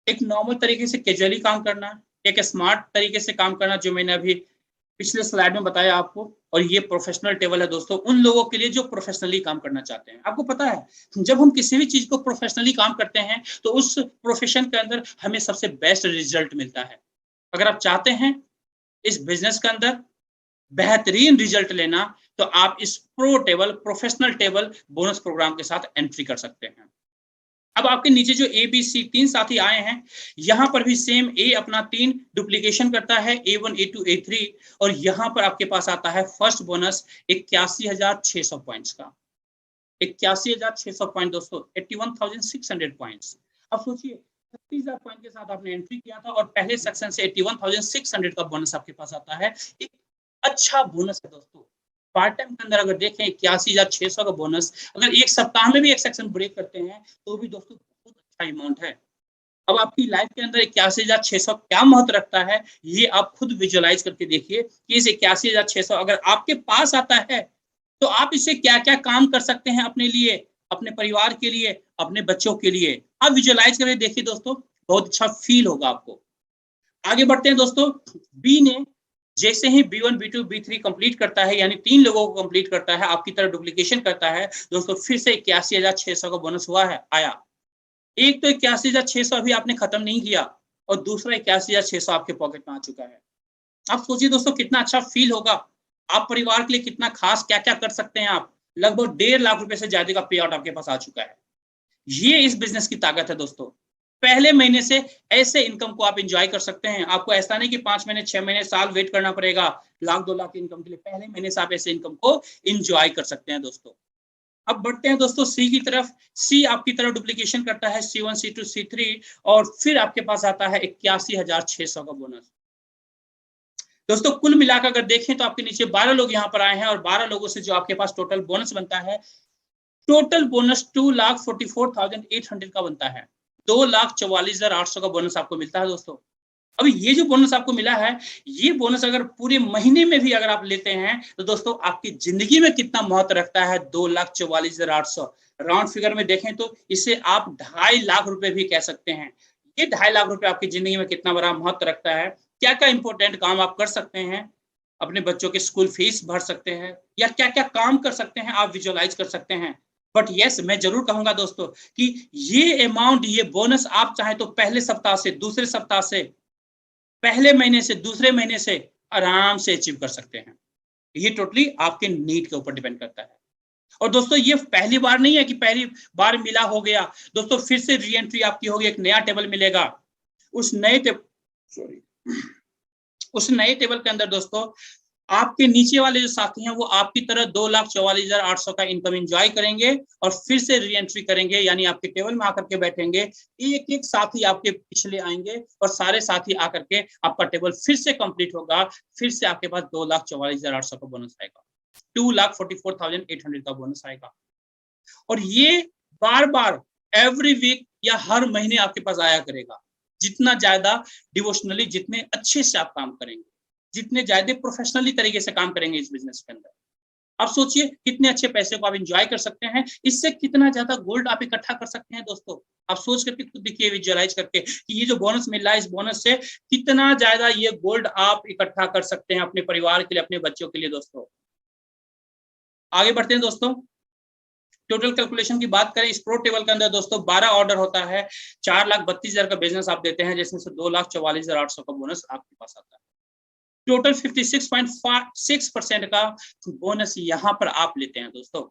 एक नॉर्मल तरीके से कैजुअली काम करना, एक स्मार्ट तरीके से काम करना, जो मैंने अभी पिछले स्लाइड में बताया आपको, और ये प्रोफेशनल टेबल है दोस्तों उन लोगों के लिए जो प्रोफेशनली काम करना चाहते हैं। आपको पता है, जब हम किसी भी चीज को प्रोफेशनली काम करते हैं तो उस प्रोफेशन के अंदर हमें सबसे बेस्ट रिजल्ट मिलता है। अगर आप चाहते हैं इस बिजनेस के अंदर बेहतरीन रिजल्ट लेना, तो आप इस pro table, professional table bonus programme के साथ एंट्री कर सकते हैं। अब आपके नीचे जो ए, बी, सी 3 साथी आए हैं, यहाँ पर भी सेम ए अपना 3 डुप्लीकेशन करता है, A1, A2, A3, और यहाँ पर आपके पास आता है फर्स्ट बोनस 81,600 पॉइंट्स का। 81,600 पॉइंट दोस्तों, 81,600 पॉइंट्स। अब सोचिए 36,000 पॉइंट के साथ आपने एंट्री किया था और पहले सेक्शन से 81,600 का बोनस आपके पास आता है। एक अच्छा बोनस है दोस्तों। पार्ट टाइम के अंदर अगर देखें 81,600 का बोनस, अगर एक सप्ताह में भी एक सेक्शन ब्रेक करते हैं तो भी दोस्तों बहुत अच्छा अमाउंट है। अब आपकी लाइफ के अंदर 81,600 क्या महत्व रखता है, ये आप खुद विजुअलाइज करके देखिए कि इस 81,600 अगर आपके पास आता है तो आप इससे क्या-क्या काम कर सकते हैं अपने लिए, अपने परिवार के लिए, अपने बच्चों के लिए। आप विजुअलाइज करके देखिए दोस्तों, बहुत अच्छा फील होगा आपको। आगे बढ़ते हैं दोस्तों। बी ने जैसे ही B1, B2, B3 कंप्लीट करता है, यानी 3 लोगों को कंप्लीट करता है, आपकी तरह डुप्लीकेशन करता है दोस्तों, फिर से 81,600 का बोनस हुआ है, आया। एक तो 81,600 अभी आपने खत्म नहीं किया और दूसरा 81,600 आपके पॉकेट में आ चुका है। आप सोचिए दोस्तों कितना अच्छा फील होगा। आप परिवार के लिए कितना खास क्या-क्या कर सकते हैं आप। लगभग 1.5 लाख रुपए से ज्यादा का पे आउट आपके पास आ चुका है। ये इस बिज़नेस की ताकत है दोस्तों। पहले महीने से ऐसे इनकम को आप एन्जॉय कर सकते हैं। आपको ऐसा नहीं कि 5 महीने, 6 महीने, साल वेट करना पड़ेगा लाख 2 लाख की इनकम के लिए। पहले महीने से आप ऐसे इनकम को एन्जॉय कर सकते हैं दोस्तों। अब बढ़ते हैं दोस्तों सी की तरफ। सी आपकी तरह डुप्लीकेशन करता है, C1, C2, C3, और फिर आपके पास आता है 81,600 का बोनस। दोस्तों कुल मिलाकर अगर देखें तो आपके नीचे 12 लोग यहाँ पर आए हैं और 12 लोगों से जो आपके पास टोटल बोनस बनता है, टोटल बोनस 2,44,800 का बनता है। 2,44,800 का बोनस आपको मिलता है दोस्तों। अभी ये जो बोनस आपको मिला है, ये बोनस अगर पूरे महीने में भी अगर आप लेते हैं तो दोस्तों आपकी जिंदगी में कितना महत्व रखता है। 2,44,800 राउंड फिगर में देखें तो इसे आप 2.5 लाख रुपए भी कह सकते हैं। ये 2.5 लाख रुपए आपकी जिंदगी में कितना बड़ा महत्व रखता है। क्या क्या इंपॉर्टेंट काम आप कर सकते हैं, अपने बच्चों के स्कूल फीस भर सकते हैं, या क्या क्या काम कर सकते हैं आप विजुअलाइज कर सकते हैं। बट यस, मैं जरूर कहूंगा दोस्तों कि ये अमाउंट, ये बोनस आप चाहे तो पहले सप्ताह से, दूसरे सप्ताह से, पहले महीने से, दूसरे महीने से आराम से अचीव कर सकते हैं। ये टोटली आपके नीड के ऊपर डिपेंड करता है। और दोस्तों ये पहली बार नहीं है कि पहली बार मिला हो गया। दोस्तों फिर से री एंट्री आपकी होगी, एक नया टेबल मिलेगा। उस नए टेबल के अंदर दोस्तों आपके नीचे वाले जो साथी हैं वो आपकी तरह 2,44,800 का इनकम एंजॉय करेंगे और फिर से री एंट्री करेंगे, यानी आपके टेबल में आकर के बैठेंगे। एक एक साथी आपके पिछले आएंगे और सारे साथी आकर के आपका टेबल फिर से कंप्लीट होगा। फिर से आपके पास 2,44,800 का बोनस आएगा, 2,44,800 का बोनस आएगा। और ये बार बार एवरी वीक या हर महीने आपके पास आया करेगा। जितना ज्यादा डिवोशनली, जितने अच्छे से आप काम करेंगे, जितने ज्यादा प्रोफेशनली तरीके से काम करेंगे इस बिजनेस के अंदर, आप सोचिए कितने अच्छे पैसे को आप एंजॉय कर सकते हैं, इससे कितना ज्यादा गोल्ड आप इकट्ठा कर सकते हैं दोस्तों। आप सोच करके खुद देखिए, विजुअलाइज करके कि ये जो बोनस मिल रहा है, इस बोनस से कितना ज्यादा ये गोल्ड आप इकट्ठा कर सकते हैं अपने परिवार के लिए, अपने बच्चों के लिए दोस्तों। आगे बढ़ते हैं दोस्तों। टोटल कैलकुलेशन की बात करें, इस प्रो टेबल के अंदर दोस्तों 12 ऑर्डर होता है, 4,32,000 का बिजनेस आप देते हैं, जिसमें से 2,44,800 का बोनस आपके पास आता है। टोटल 56.6% का बोनस यहाँ पर आप लेते हैं दोस्तों।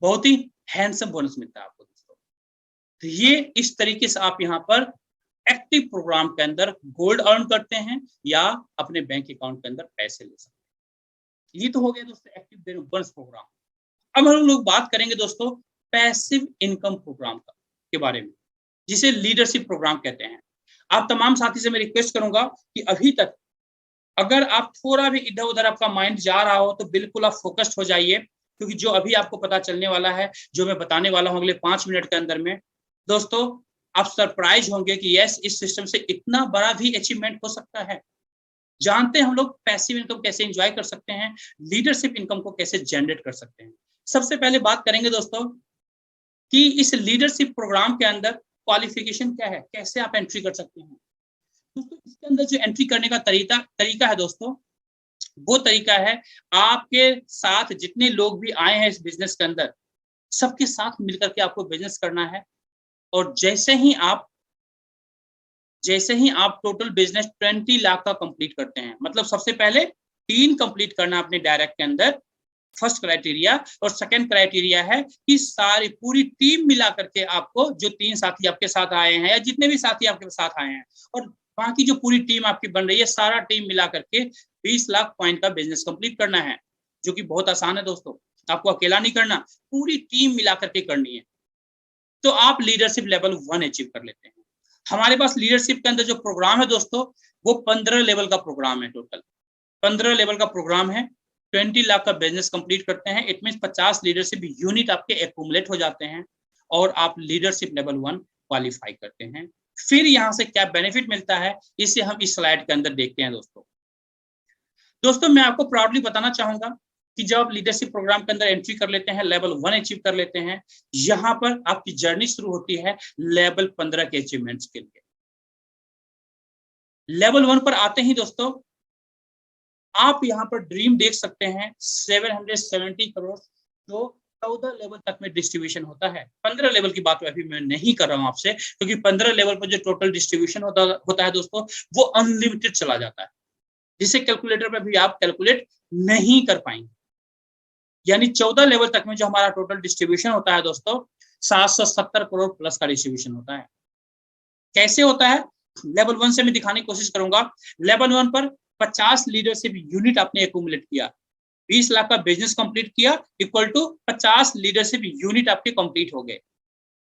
बहुत ही हैंडसम बोनस मिलता है आपको दोस्तों। तो ये इस तरीके से आप यहाँ पर एक्टिव प्रोग्राम के अंदर गोल्ड अर्न करते हैं या अपने बैंक अकाउंट के अंदर पैसे ले सकते हैं। ये तो हो गया दोस्तों एक्टिव बोनस प्रोग्राम। अब हम लोग बात करेंगे दोस्तों पैसिव इनकम प्रोग्राम का के बारे में, जिसे लीडरशिप प्रोग्राम कहते हैं। आप तमाम साथी से मैं रिक्वेस्ट करूंगा कि अभी तक अगर आप थोड़ा भी इधर उधर आपका माइंड जा रहा हो तो बिल्कुल आप फोकस्ड हो जाइए, क्योंकि जो अभी आपको पता चलने वाला है, जो मैं बताने वाला हूं अगले 5 मिनट के अंदर में दोस्तों, आप सरप्राइज होंगे कि यस, इस सिस्टम से इतना बड़ा भी अचीवमेंट हो सकता है। जानते हैं हम लोग पैसिव इनकम कैसे एंजॉय कर सकते हैं, लीडरशिप इनकम को कैसे जनरेट कर सकते हैं। सबसे पहले बात करेंगे दोस्तों कि इस लीडरशिप प्रोग्राम के अंदर क्वालिफिकेशन क्या है, कैसे आप एंट्री कर सकते हैं। दोस्तों इसके अंदर जो एंट्री करने का तरीका है दोस्तों, वो तरीका है आपके साथ जितने लोग भी आए हैं इस बिजनेस के अंदर, सबके साथ मिलकर के आपको बिजनेस करना है। और जैसे ही आप टोटल बिजनेस 20 लाख का कंप्लीट करते हैं, मतलब सबसे पहले 3 कंप्लीट करना अपने डायरेक्ट के अंदर, फर्स्ट क्राइटेरिया। और सेकंड क्राइटेरिया है कि सारी पूरी टीम मिला करके आपको, जो 3 साथी आपके साथ आए हैं या जितने भी साथी आपके साथ आए हैं और बाकी जो पूरी टीम आपकी बन रही है, सारा टीम मिला करके 20 लाख पॉइंट का बिजनेस कंप्लीट करना है, जो कि बहुत आसान है दोस्तों। आपको अकेला नहीं करना, पूरी टीम मिला करके करनी है। तो आप लीडरशिप लेवल 1 अचीव कर लेते हैं। हमारे पास लीडरशिप के अंदर जो प्रोग्राम है दोस्तों, वो 15 लेवल का प्रोग्राम है। टोटल 15 लेवल का प्रोग्राम है। 20 लाख का बिजनेस कंप्लीट करते हैं, इट मीन 50 लीडरशिप यूनिट आपके एक्यूमुलेट हो जाते हैं और आप लीडरशिप लेवल 1 क्वालिफाई करते हैं। फिर यहाँ से क्या बेनिफिट मिलता है, इसे हम इस स्लाइड के अंदर देखते हैं दोस्तों। मैं आपको प्राउडली बताना चाहूंगा कि जब आप लीडरशिप प्रोग्राम के अंदर एंट्री कर लेते हैं, लेवल 1 अचीव कर लेते हैं, यहाँ पर आपकी जर्नी शुरू होती है लेवल 15 के अचीवमेंट्स के लिए। लेवल 1 पर आते ही दोस्तों आप यहाँ पर ड्रीम देख सकते हैं 770 करोड़, जो 14 लेवल तक में डिस्ट्रीब्यूशन होता है। 15 लेवल की बात अभी मैं नहीं कर रहा हूं आपसे, क्योंकि 15 लेवल पर जो टोटल डिस्ट्रीब्यूशन होता है दोस्तों, वो अनलिमिटेड चला जाता है, जिसे कैलकुलेटर पे भी आप कैलकुलेट नहीं कर पाएंगे। यानी 14 लेवल तक में जो हमारा टोटल डिस्ट्रीब्यूशन होता है दोस्तों, 770 करोड़ प्लस का डिस्ट्रीब्यूशन होता है। कैसे होता है, लेवल 1 से मैं दिखाने की कोशिश करूंगा। लेवल 1 पर 50 लीडरशिप यूनिट आपने एक्यूमुलेट किया, 20 लाख का बिजनेस कंप्लीट किया, इक्वल टू 50 लीडरशिप यूनिट आपके कंप्लीट हो गए।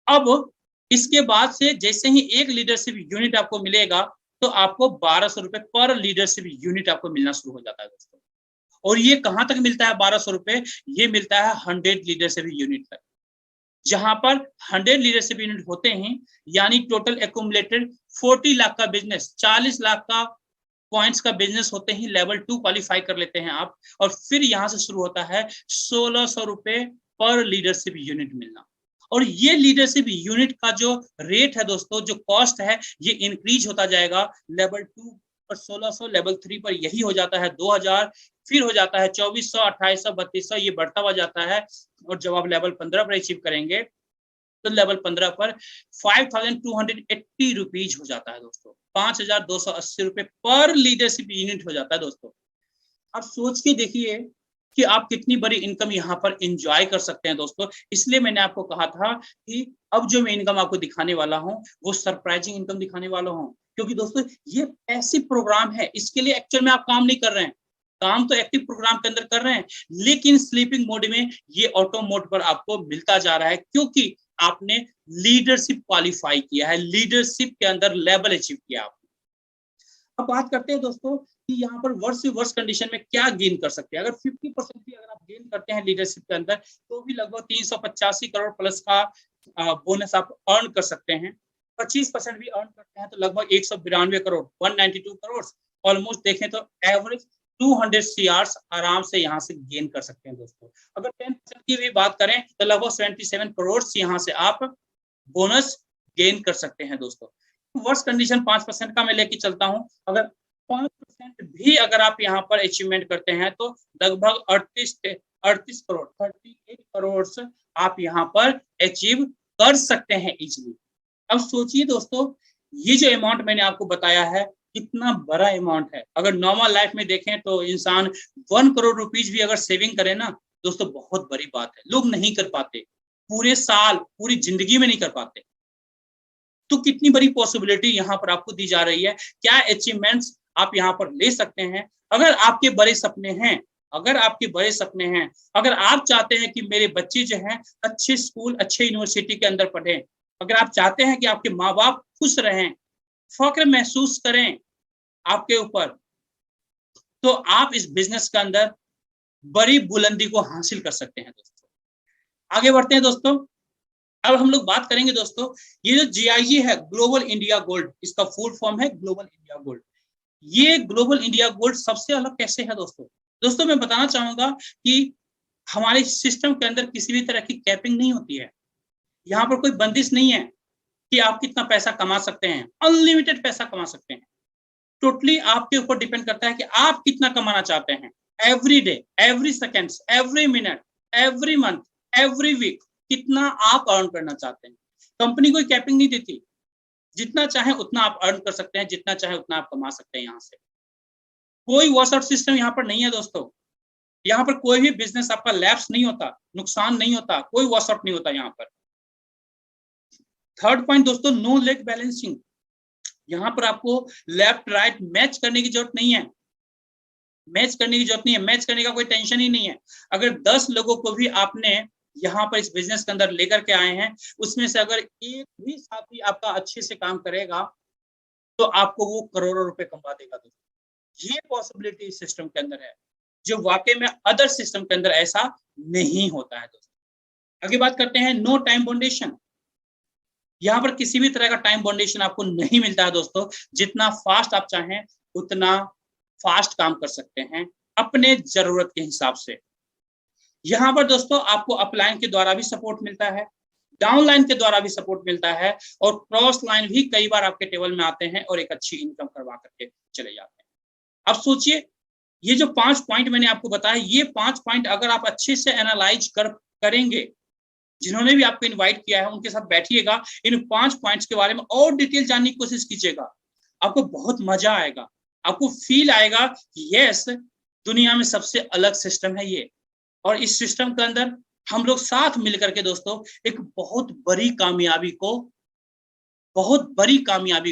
अब इसके बाद से जैसे ही एक लीडरशिप यूनिट आपको मिलेगा, तो आपको 1200 रुपए पर लीडरशिप यूनिट आपको मिलना शुरू हो जाता है दोस्तों। और ये कहां तक मिलता है 1200 रुपए, ये मिलता है 100 लीडरशिप यूनिट तक, जहां पर 100 लीडरशिप यूनिट होते हैं, यानी टोटल एक्यूमुलेटेड 40 लाख का बिजनेस, 40 लाख का पॉइंट्स का बिजनेस होते ही लेवल 2 क्वालिफाई कर लेते हैं आप। और फिर यहां से शुरू होता है 1600 रुपए पर लीडरशिप यूनिट मिलना। और ये लीडरशिप यूनिट का जो रेट है दोस्तों, जो कॉस्ट है, ये इंक्रीज होता जाएगा। लेवल 2 पर 1600, लेवल 3 पर यही हो जाता है 2000, फिर हो जाता है 2400, 2800, 3200, ये बढ़ता हुआ जाता है। और जब आप लेवल 15 पर अचीव करेंगे, तो लेवल 15 पर 5280 रुपीज हो जाता है दोस्तों, 5280 रुपए पर लीडरशिप यूनिट हो जाता है दोस्तों। आप सोच के देखिए कि आप कितनी बड़ी इनकम यहाँ पर एंजॉय कर सकते हैं दोस्तों। इसलिए मैंने आपको कहा था कि अब जो मैं इनकम आपको दिखाने वाला हूँ, वो सरप्राइजिंग इनकम दिखाने वाला हूँ, क्योंकि दोस्तों ये पैसिव प्रोग्राम है। इसके लिए एक्चुअल में आप काम नहीं कर रहे हैं, काम तो एक्टिव प्रोग्राम के अंदर कर रहे हैं, लेकिन स्लीपिंग मोड में ये ऑटो मोड पर आपको मिलता जा रहा है, क्योंकि आपने लीडरशिप क्वालिफाई किया है, लीडरशिप के अंदर लेवल अचीव किया आपने। अब बात करते हैं दोस्तों कि यहाँ पर वर्ष से वर्ष कंडीशन में क्या गेन कर सकते हैं। अगर 50% भी अगर आप गेन करते हैं लीडरशिप के अंदर, तो भी लगभग 385 करोड़ प्लस का बोनस आप अर्न कर सकते हैं। 25% भी अर्न करते हैं तो लगभग 192 करोड़, 192 करोड़ ऑलमोस्ट देखें तो एवरेज 200 CRs आराम से यहाँ से गेन कर सकते हैं दोस्तों। अगर 10% की भी बात करें तो लगभग 77 करोड़ यहाँ से आप बोनस गेन कर सकते हैं दोस्तों। वर्स्ट कंडीशन 5% का मैं लेके चलता हूँ, अगर 5% भी अगर आप यहाँ पर अचीवमेंट करते हैं तो लगभग 38 करोड़ 38 करोड़ आप यहाँ पर अचीव कर सकते हैं इजीली। अब सोचिए दोस्तों, ये जो अमाउंट मैंने आपको बताया है कितना बड़ा अमाउंट है। अगर नॉर्मल लाइफ में देखें तो इंसान 1 करोड़ रुपीज भी अगर सेविंग करे ना दोस्तों, बहुत बड़ी बात है। लोग नहीं कर पाते, पूरे साल पूरी जिंदगी में नहीं कर पाते। तो कितनी बड़ी पॉसिबिलिटी यहाँ पर आपको दी जा रही है, क्या अचीवमेंट्स आप यहाँ पर ले सकते हैं। अगर आपके बड़े सपने हैं, अगर आपके बड़े सपने हैं, अगर आप चाहते हैं कि मेरे बच्चे जो हैं अच्छे स्कूल अच्छे यूनिवर्सिटी के अंदर पढ़ें, अगर आप चाहते हैं कि आपके माँ बाप खुश रहें, फख्र महसूस करें आपके ऊपर, तो आप इस बिजनेस के अंदर बड़ी बुलंदी को हासिल कर सकते हैं दोस्तों। आगे बढ़ते हैं दोस्तों। अब हम लोग बात करेंगे दोस्तों, ये जो GIG है ग्लोबल इंडिया गोल्ड, इसका फुल फॉर्म है ग्लोबल इंडिया गोल्ड। ये ग्लोबल इंडिया गोल्ड सबसे अलग कैसे है दोस्तों? दोस्तों मैं बताना चाहूंगा कि हमारे सिस्टम के अंदर किसी भी तरह की कैपिंग नहीं होती है। यहाँ पर कोई बंदिश नहीं है कि आप कितना पैसा कमा सकते हैं, अनलिमिटेड पैसा कमा सकते हैं। टोटली आपके ऊपर डिपेंड करता है कि आप कितना कमाना चाहते हैं। Every day, every second, every minute, every month, every week कितना आप अर्न करना चाहते हैं। कंपनी कोई कैपिंग नहीं देती, जितना चाहे उतना आप अर्न कर सकते हैं, जितना चाहे उतना आप कमा सकते हैं। यहाँ से कोई वॉश आउट सिस्टम यहाँ पर नहीं है दोस्तों। यहाँ पर कोई भी बिजनेस आपका लैप्स नहीं होता, नुकसान नहीं होता, कोई वॉश आउट नहीं होता यहाँ पर। थर्ड पॉइंट दोस्तों, नो लेग बैलेंसिंग। यहाँ पर आपको लेफ्ट राइट मैच करने की जरूरत नहीं है, मैच करने की जरूरत नहीं है, मैच करने का कोई टेंशन ही नहीं है। अगर 10 लोगों को भी आपने यहाँ पर इस बिजनेस के अंदर लेकर के आए हैं, उसमें से अगर एक भी साथी आपका अच्छे से काम करेगा तो आपको वो करोड़ों रुपए कमा देगा दोस्तों। ये पॉसिबिलिटी इस सिस्टम के अंदर है, जो वाकई में अदर सिस्टम के अंदर ऐसा नहीं होता है दोस्तों। आगे बात करते हैं, नो टाइम बाउंडेशन। यहाँ पर किसी भी तरह का टाइम बाउंडेशन आपको नहीं मिलता है दोस्तों। जितना फास्ट आप चाहें उतना फास्ट काम कर सकते हैं अपने जरूरत के हिसाब से। यहाँ पर दोस्तों आपको अपलाइन के द्वारा भी सपोर्ट मिलता है, डाउनलाइन के द्वारा भी सपोर्ट मिलता है, और क्रॉस लाइन भी कई बार आपके टेबल में आते हैं और एक अच्छी इनकम करवा करके चले जाते हैं। अब सोचिए, ये जो 5 पॉइंट मैंने आपको बताया, ये 5 पॉइंट अगर आप अच्छे से एनालाइज करेंगे, जिन्होंने भी आपको इनवाइट किया है उनके साथ बैठिएगा, इन 5 पॉइंट्स के बारे में और डिटेल जानने की कोशिश कीजिएगा। आपको बहुत मजा आएगा, आपको फील आएगा कि यस, दुनिया में सबसे अलग सिस्टम है ये, और इस सिस्टम के अंदर हम लोग साथ मिलकर के दोस्तों एक बहुत बड़ी कामयाबी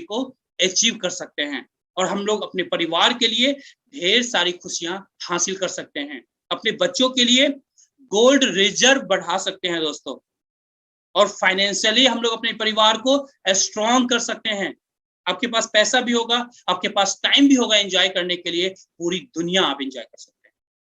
को अचीव कर सकते हैं, और हम लोग अपने परिवार के लिए ढेर सारी खुशियां हासिल कर सकते हैं, अपने बच्चों के लिए गोल्ड रिजर्व बढ़ा सकते हैं दोस्तों, और फाइनेंशियली हम लोग अपने परिवार को स्ट्रॉन्ग कर सकते हैं। आपके पास पैसा भी होगा, आपके पास टाइम भी होगा एंजॉय करने के लिए, पूरी दुनिया आप एंजॉय कर सकते हैं।